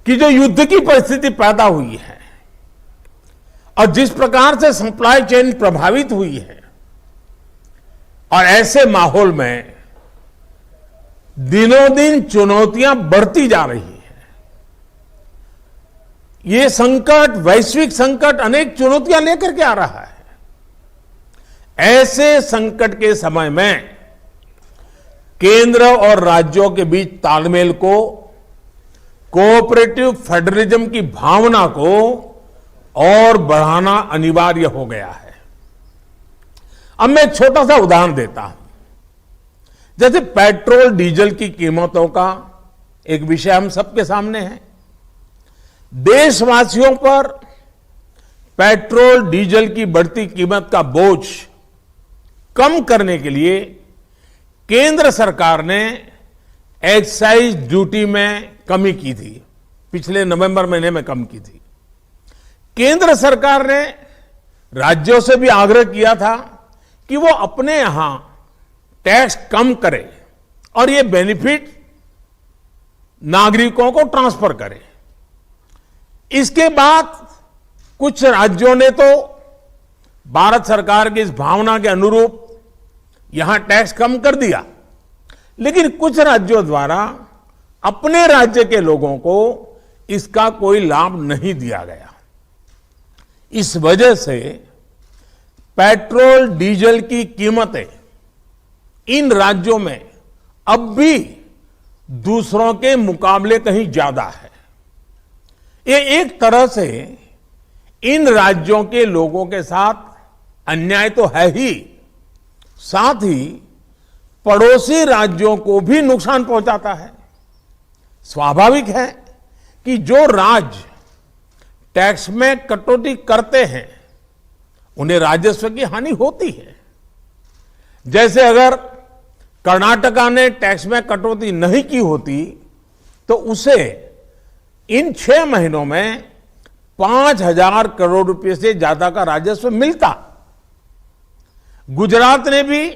कि जो युद्ध की परिस्थिति पैदा हुई है और जिस प्रकार से सप्लाई चेन प्रभावित हुई है, और ऐसे माहौल में दिनों दिन चुनौतियां बढ़ती जा रही हैं। ये संकट, वैश्विक संकट, अनेक चुनौतियां लेकर के आ रहा है। ऐसे संकट के समय में केंद्र और राज्यों के बीच तालमेल को, कोऑपरेटिव फेडरलिज्म की भावना को और बढ़ाना अनिवार्य हो गया है। अब मैं एक छोटा सा उदाहरण देता हूं। जैसे पेट्रोल डीजल की कीमतों का एक विषय हम सबके सामने है। देशवासियों पर पेट्रोल डीजल की बढ़ती कीमत का बोझ कम करने के लिए केंद्र सरकार ने एक्साइज ड्यूटी में कमी की थी। पिछले नवंबर महीने में कम की थी। केंद्र सरकार ने राज्यों से भी आग्रह किया था कि वो अपने यहां टैक्स कम करे और ये बेनिफिट नागरिकों को ट्रांसफर करे। इसके बाद कुछ राज्यों ने तो भारत सरकार की इस भावना के अनुरूप यहां टैक्स कम कर दिया, लेकिन कुछ राज्यों द्वारा अपने राज्य के लोगों को इसका कोई लाभ नहीं दिया गया। इस वजह से पेट्रोल डीजल की कीमतें इन राज्यों में अब भी दूसरों के मुकाबले कहीं ज्यादा है। ये एक तरह से इन राज्यों के लोगों के साथ अन्याय तो है ही, साथ ही पड़ोसी राज्यों को भी नुकसान पहुंचाता है। स्वाभाविक है कि जो राज्य टैक्स में कटौती करते हैं उन्हें राजस्व की हानि होती है। जैसे अगर कर्नाटका ने टैक्स में कटौती नहीं की होती तो उसे इन 6 महीनों में 5,000 करोड़ रुपए से ज्यादा का राजस्व मिलता। गुजरात ने भी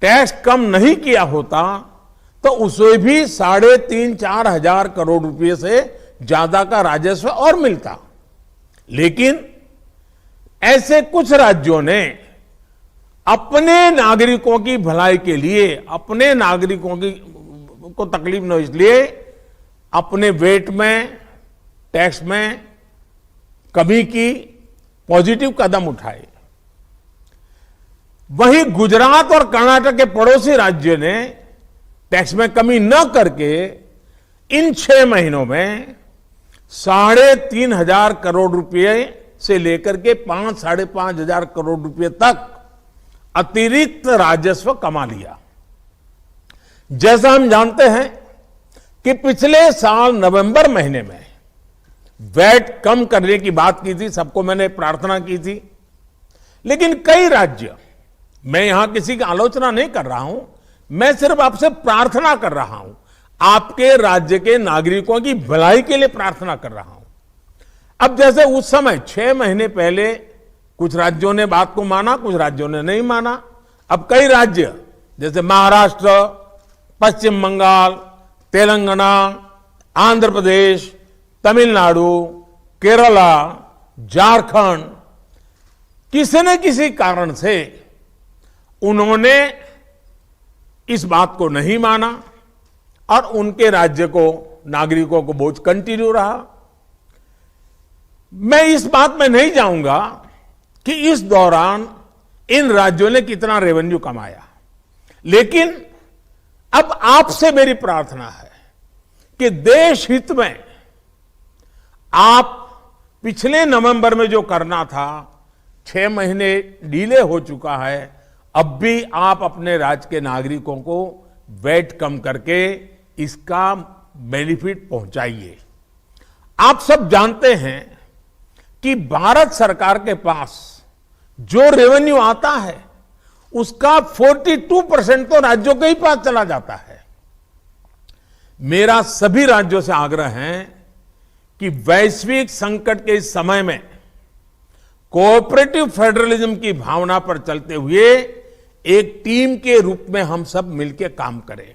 टैक्स कम नहीं किया होता तो उसे भी 3,500-4 हजार करोड़ रुपए से ज्यादा का राजस्व और मिलता। लेकिन ऐसे कुछ राज्यों ने अपने नागरिकों की भलाई के लिए, अपने नागरिकों की को तकलीफ न हो इसलिए अपने वेट में, टैक्स में कमी की पॉजिटिव कदम उठाए। वहीं गुजरात और कर्नाटक के पड़ोसी राज्य ने टैक्स में कमी न करके इन 6 महीनों में 3,500 करोड़ रुपए से लेकर के 5-5.5 हजार करोड़ रुपए तक अतिरिक्त राजस्व कमा लिया। जैसा हम जानते हैं कि पिछले साल नवंबर महीने में वैट कम करने की बात की थी, सबको मैंने प्रार्थना की थी, लेकिन कई राज्य, मैं यहां किसी की आलोचना नहीं कर रहा हूं, मैं सिर्फ आपसे प्रार्थना कर रहा हूं, आपके राज्य के नागरिकों की भलाई के लिए प्रार्थना कर रहा हूं। अब जैसे उस समय 6 महीने पहले कुछ राज्यों ने बात को माना, कुछ राज्यों ने नहीं माना। अब कई राज्य जैसे महाराष्ट्र, पश्चिम बंगाल, तेलंगाना, आंध्र प्रदेश, तमिलनाडु, केरला, झारखंड, किसी न किसी कारण से उन्होंने इस बात को नहीं माना और उनके राज्य को, नागरिकों को बोझ कंटिन्यू रहा। मैं इस बात में नहीं जाऊंगा कि इस दौरान इन राज्यों ने कितना रेवेन्यू कमाया, लेकिन अब आपसे मेरी प्रार्थना है कि देश हित में आप पिछले नवंबर में जो करना था, 6 महीने डिले हो चुका है, अब भी आप अपने राज्य के नागरिकों को वैट कम करके इसका बेनिफिट पहुंचाइए। आप सब जानते हैं कि भारत सरकार के पास जो रेवेन्यू आता है उसका 42% तो राज्यों के ही पास चला जाता है। मेरा सभी राज्यों से आग्रह है कि वैश्विक संकट के इस समय में कोऑपरेटिव फेडरलिज्म की भावना पर चलते हुए एक टीम के रूप में हम सब मिलकर काम करें।